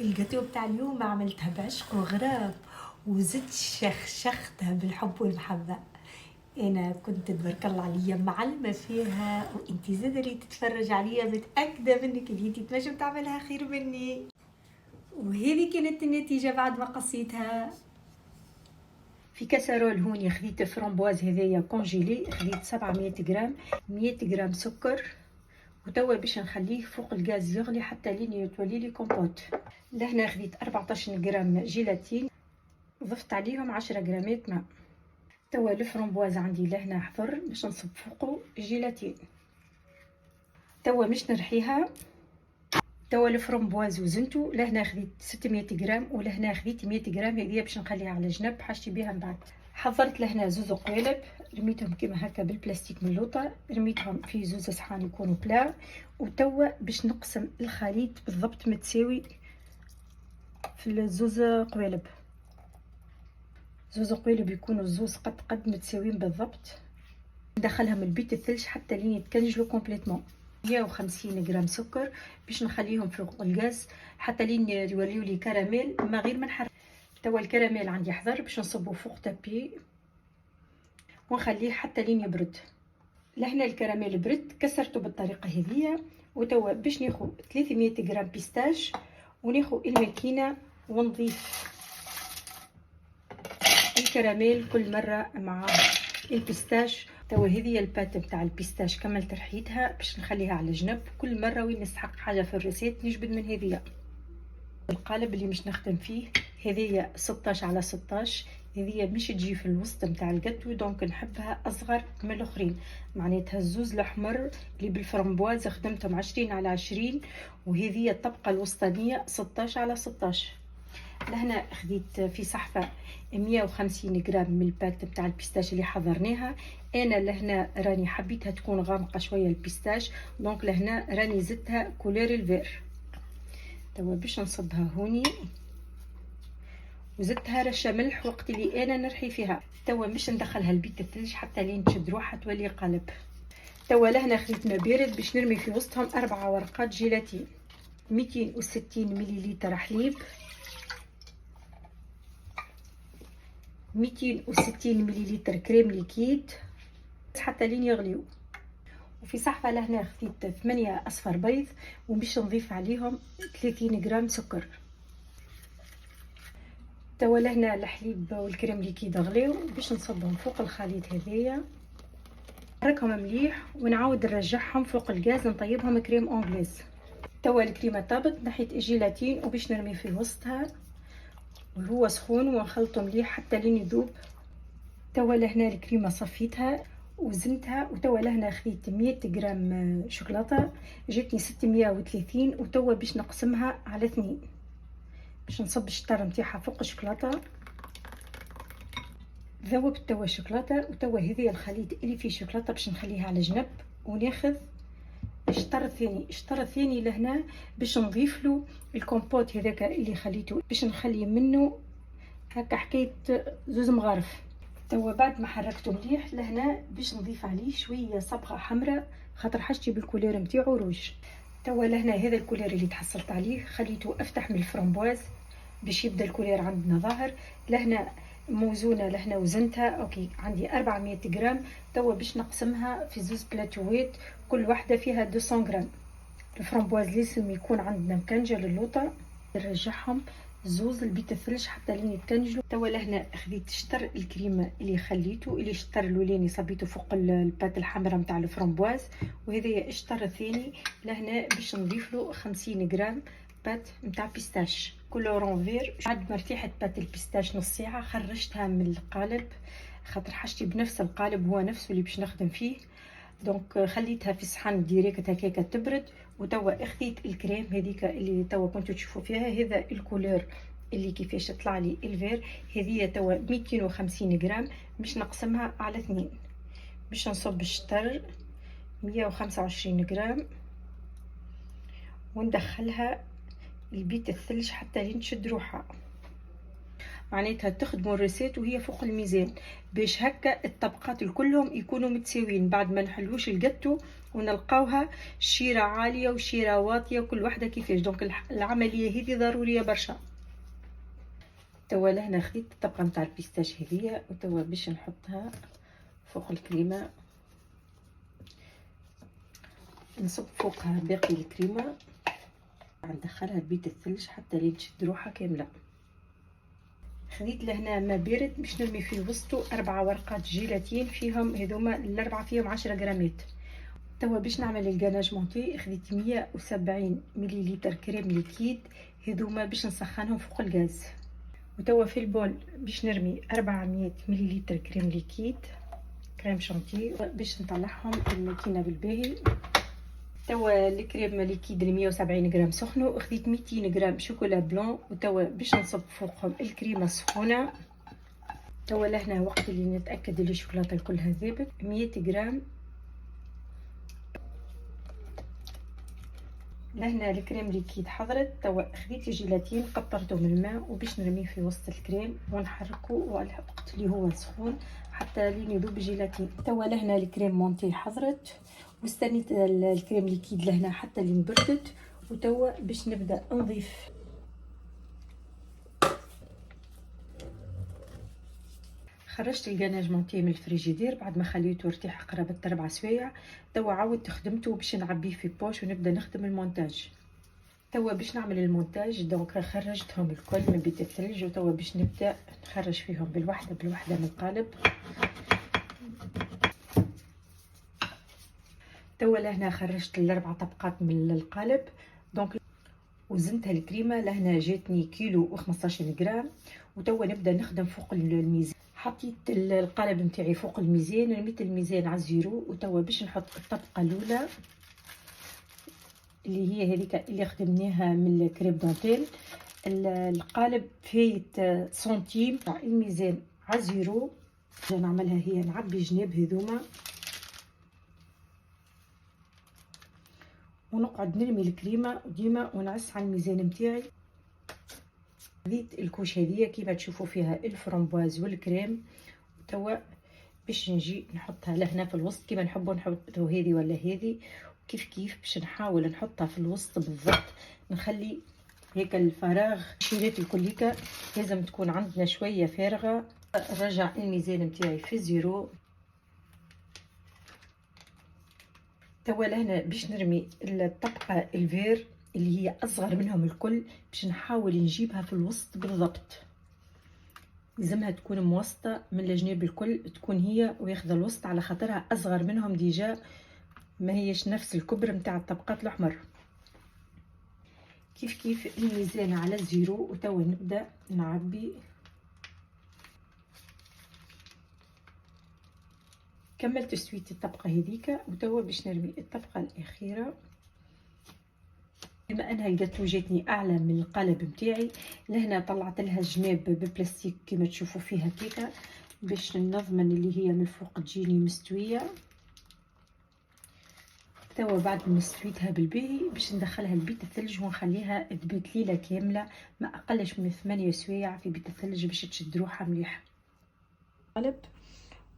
الجاتو بتاع اليوم عملتها بعشق وغرام، وزدت شختها بالحب والمحبة. انا كنت تبارك الله عليا معلمة فيها، وانتي زاد اللي تتفرج عليا متأكدة منك اللي انتي تنجم تعملها خير مني. وهذه كانت النتيجة بعد ما قصيتها. في كاسرول هوني خديت فرومبواز هذايا كونجيلي، خديت 700 جرام، 100 جرام سكر، وتوا باش نخليه فوق الغاز يغلي حتى لين يتولي لي كومبوت. لهنا خديت 14 جرام جيلاتين، ضفت عليهم 10 جرامات ماء. توا الفرomboise عندي لهنا حضر باش نصب فوقه جيلاتين. توا مش نرحيها. توا الفرomboise وزنته، لهنا خديت 600 جرام ولهنا خديت 100 جرام، هذه باش نخليها على جنب حاجتي بها من بعد. حضرت لهنا زوز قوالب، رميتهم كيما هكا بالبلاستيك من اللوطه، رميتهم في زوز صحان يكونوا بلا. وتوا باش نقسم الخليط بالضبط متساوي في الزوز قوالب. زوز قوالب يكونوا الزوز قد متساويين بالضبط. ندخلهم البيت الثلج حتى لين يتكنجلوا كومبليتمون. 150 جرام سكر باش نخليهم فوق الغاز حتى لين يوليو لي كراميل ما غير ما نحرك. توا الكراميل عندي حضر باش نصبه فوق تابي ونخليه حتى لين يبرد. لهنا الكراميل برد، كسرته بالطريقه هذه. وتوا باش ناخذ 300 جرام بيستاش وناخذ الماكينه ونضيف الكراميل كل مره مع البيستاش. توا هذه البات نتاع البيستاش كملت رحيتها باش نخليها على جنب، كل مره وين نستحق حاجه في الريسيت نجبد من هذه. القالب اللي مش نخدم فيه هذه 16 على 16، هذه مش تجي في الوسط نتاع الجاتو، دونك نحبها اصغر من الاخرين. معناتها الزوز الاحمر اللي بالفرمبواز خدمتهم 20 على 20، وهذه الطبقه الوسطانيه 16 على 16. لهنا خديت في صحفه 150 جرام من البات بتاع البيستاش اللي حضرناها. انا لهنا راني حبيتها تكون غامقه شويه البيستاش، دونك لهنا راني زدتها كولير الفير. توا باش نصبها هوني، وزدتها رشه ملح وقت اللي انا نرحي فيها. توا باش ندخلها البيت الثلج حتى لين تشد روحها تولي قالب. توا لهنا خديت ماء بارد باش نرمي في وسطهم 4 ورقات جيلاتين، 260 مليلتر حليب، 260 مليلتر كريم ليكيد حتى لين يغليو. وفي صحفه لهنا خديت 8 اصفر بيض، وباش نضيف عليهم 30 جرام سكر. توا لهنا الحليب والكريم ليكيد غليو، باش نصبهم فوق الخليط هذايا، نحركهم مليح ونعاود نرجعهم فوق الغاز نطيبهم كريم اونغليز. توا الكريمه طابت، نحيت الجيلاتين وباش نرمي في وسطها وهو سخون ونخلطه مليح حتى لين يذوب. توا لهنا الكريمه صفيتها وزنتها. وتوا لهنا خديت 100 جرام شوكولاته، جاتني 630. وتوا باش نقسمها على 2 باش نصب الشطر نتاعها فوق الشوكولاته. ذوبت توا الشوكولاته. وتوا هذه الخليط اللي فيه شوكولاته باش نخليها على جنب، وناخذ الشطر الثاني. الشطر الثاني لهنا باش نضيف له الكومبوت هذاك اللي خليته، باش نخلي منه هكا حكايه زوز مغارف. توا بعد ما حركته مليح لهنا باش نضيف عليه شويه صبغه حمراء، خاطر حاجتي بالكولير نتاعو روج. توا لهنا هذا الكولير اللي تحصلت عليه خليته افتح من الفرمبواز باش يبدا الكولير عندنا ظاهر. لهنا موزونه، لهنا وزنتها اوكي، عندي 400 جرام. توا باش نقسمها في زوز بلاتوات، كل واحده فيها 200 جرام. الفرمبواز لازم يكون عندنا مكنجه للوطه، نرجعهم زوز البيت الثلج حتى لين يتكنجلوا. توا لهنا خديت شطر الكريمه اللي خليته، اللي شطر الاولاني صبيته فوق البات الحمراء نتاع الفرمبواز، وهذا الشطر الثاني لهنا باش نضيف له 50 جرام بات نتاع بيستاش كولورون فير. بعد ما ارتاحت بات البيستاش نص ساعه خرجتها من القالب، خاطر حاجتي بنفس القالب هو نفسه اللي باش نخدم فيه، دونك خليتها في صحن ديريكت هكاكا تبرد. وتوا اخذت الكريم هذيك اللي توا كنتو تشوفوا فيها، هذا الكولور اللي كيفاش طلع لي الفير. هذه توا 250 جرام باش نقسمها على 2 باش نصب الشطر 125 جرام وندخلها البيت الثلج حتى لين تشد روحها. معناتها تخدموا الريسيت وهي فوق الميزان باش هكا الطبقات الكلهم يكونوا متساويين، بعد ما نحلوش الجاتو ونلقاوها شيره عاليه وشيره واطيه وكل واحده كيفاش. دونك العمليه هذه ضروريه برشا. توا لهنا خديت الطبقه نتاع البيستاش هذيا وتوا باش نحطها فوق الكريمه، نصب فوقها باقي الكريمه، ندخلها لبيت الثلج حتى لين تشد روحها كامله. خديت لهنا ما بارد باش نرمي في وسطو 4 ورقات جيلاتين فيهم هذوما الاربعه فيهم 10 غرامات. توا باش نعمل الجاناج مونتي خديت 170 مليلتر كريم ليكيد، هذوما باش نسخنهم فوق الغاز. وتوا في البول باش نرمي 400 مليلتر كريم ليكيد كريم شانتي باش نطلعهم الماكينه بالباهي. توا الكريم ليكيد 170 غرام سخنوا، خديت 200 غرام شوكولا بلون وتوا باش نصب فوقهم الكريمه السخونه. توا لهنا وقت اللي نتاكد اللي الشوكولاته كلها ذابت 100 غرام. لهنا الكريم ليكيد حضرت. توا خديت الجيلاتين قطرته من الماء وباش نرميه في وسط الكريم ونحركه وقت اللي هو سخون حتى لين يذوب الجيلاتين. توا لهنا الكريم مونتي حضرت واستنيت الكريم ليكيد لهنا حتى لين بردت. وتوا باش نبدا نضيف خرجت الجاناج مونتي من الفريجيدير بعد ما خليته يرتاح قرابه 4 سوايع. توا عاودت خدمته باش نعبيه في بوش ونبدا نخدم المونتاج. توا باش نعمل المونتاج دونك خرجتهم الكل من بيت الثلج وتوا باش نبدا نخرج فيهم بالوحده من القالب. توا لهنا خرجت ال4 طبقات من القالب دونك وزنتها الكريمه لهنا جاتني كيلو و15 غرام. وتوا نبدا نخدم فوق الميزان. حطيت القالب نتاعي فوق الميزان، رميت الميزان على الزيرو وتوا باش نحط الطبقه الاولى اللي هي هذيك اللي خدمناها من الكريب دونتيل. القالب فايت سنتيم تاع الميزان على زيرو. نعملها هي نعبي جناب هذوما ونقعد نرمي الكريمه ديما ونعس على الميزان نتاعي. خديت الكوش هذيا كيما تشوفوا فيها الفرامبواز والكريم. توا باش نجي نحطها لهنا في الوسط كيما نحبوا نحطوا هذه ولا هذه كيف باش نحاول نحطها في الوسط بالضبط. نخلي هيك الفراغ الشيرات الكليكا لازم تكون عندنا شويه فارغه. نرجع الميزان نتاعي في زيرو. توا لهنا باش نرمي الطبقه الفير اللي هي اصغر منهم الكل باش نحاول نجيبها في الوسط بالضبط. لازمها تكون موسطه من الجناب الكل تكون هي وياخذ الوسط على خاطرها اصغر منهم ديجا ما هيش نفس الكبر نتاع الطبقات الاحمر. كيف الميزان على الزيرو وتوا نبدا نعبي. كملت تسويت الطبقه هذيك وتوا باش نرمي الطبقه الاخيره. بما انها الجاتو جاتني اعلى من القالب نتاعي لهنا طلعت لها جناب ببلاستيك كما تشوفوا فيها كيكه باش نضمن اللي هي من الفوق تجيني مستويه. توا بعد ما استويتها بالباهي باش ندخلها لبيت الثلج ونخليها تبيت ليله كامله ما اقلش من 8 سوايع في بيت الثلج باش تشد روحها مليح. قلب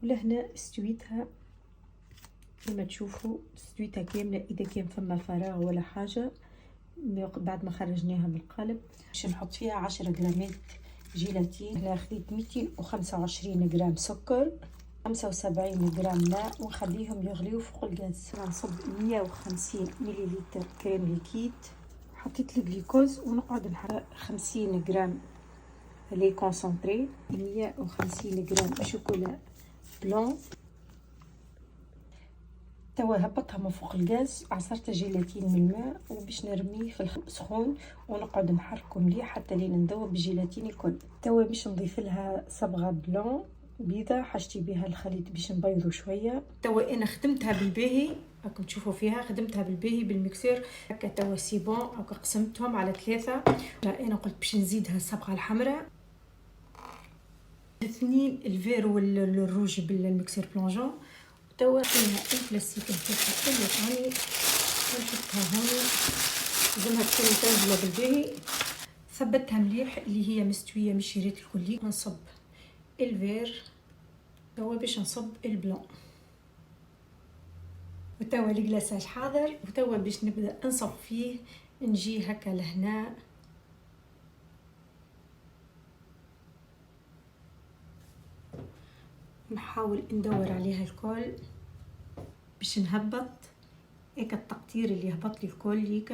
ولهنا استويتها كما تشوفوا استويتها كامله. اذا كان فما فراغ ولا حاجه بعد ما خرجناها من القالب باش نحط فيها 10 غرامات جيلاتين. هنا خديت 225 غرام سكر 75 غرام ماء ونخليهم يغليو فوق الغاز. نصب 150 مليلتر كريم ليكيد. حطيت الجليكوز ونقعد نحرق 50 غرام لي كونسونطري 150 غرام شوكولا بلون. توا هبطها من فوق الغاز عصرت الجيلاتين من الماء وباش نرميه في السخون ونقعد نحركه مليح حتى لين نذوب الجيلاتين الكل. توا باش نضيف لها صبغه بلون بيضه حشتي بها الخليط باش نبيضو شويه. توا انا خدمتها بالباهي راكم تشوفوا فيها خدمتها بالباهي بالميكسور هكا. توا سي بون هكا قسمتهم على 3. انا قلت باش نزيدها الصبغه الحمراء 2 الفير والروج بالميكسور بلونجون. توا فيها البلاستيك نتاعها اللي ثاني ونحطها هون لازمها تكون متنجله بالباهي ثبتها مليح اللي هي مستويه مش شريت الكلي. نصب الفير توا باش نصب البلون، وتوا الكلاصاج حاضر، وتوا باش نبدا نصب فيه. نجي هكا لهنا نحاول ندور عليها الكل باش نهبط هيك التقطير اللي هبط لي الكل هيك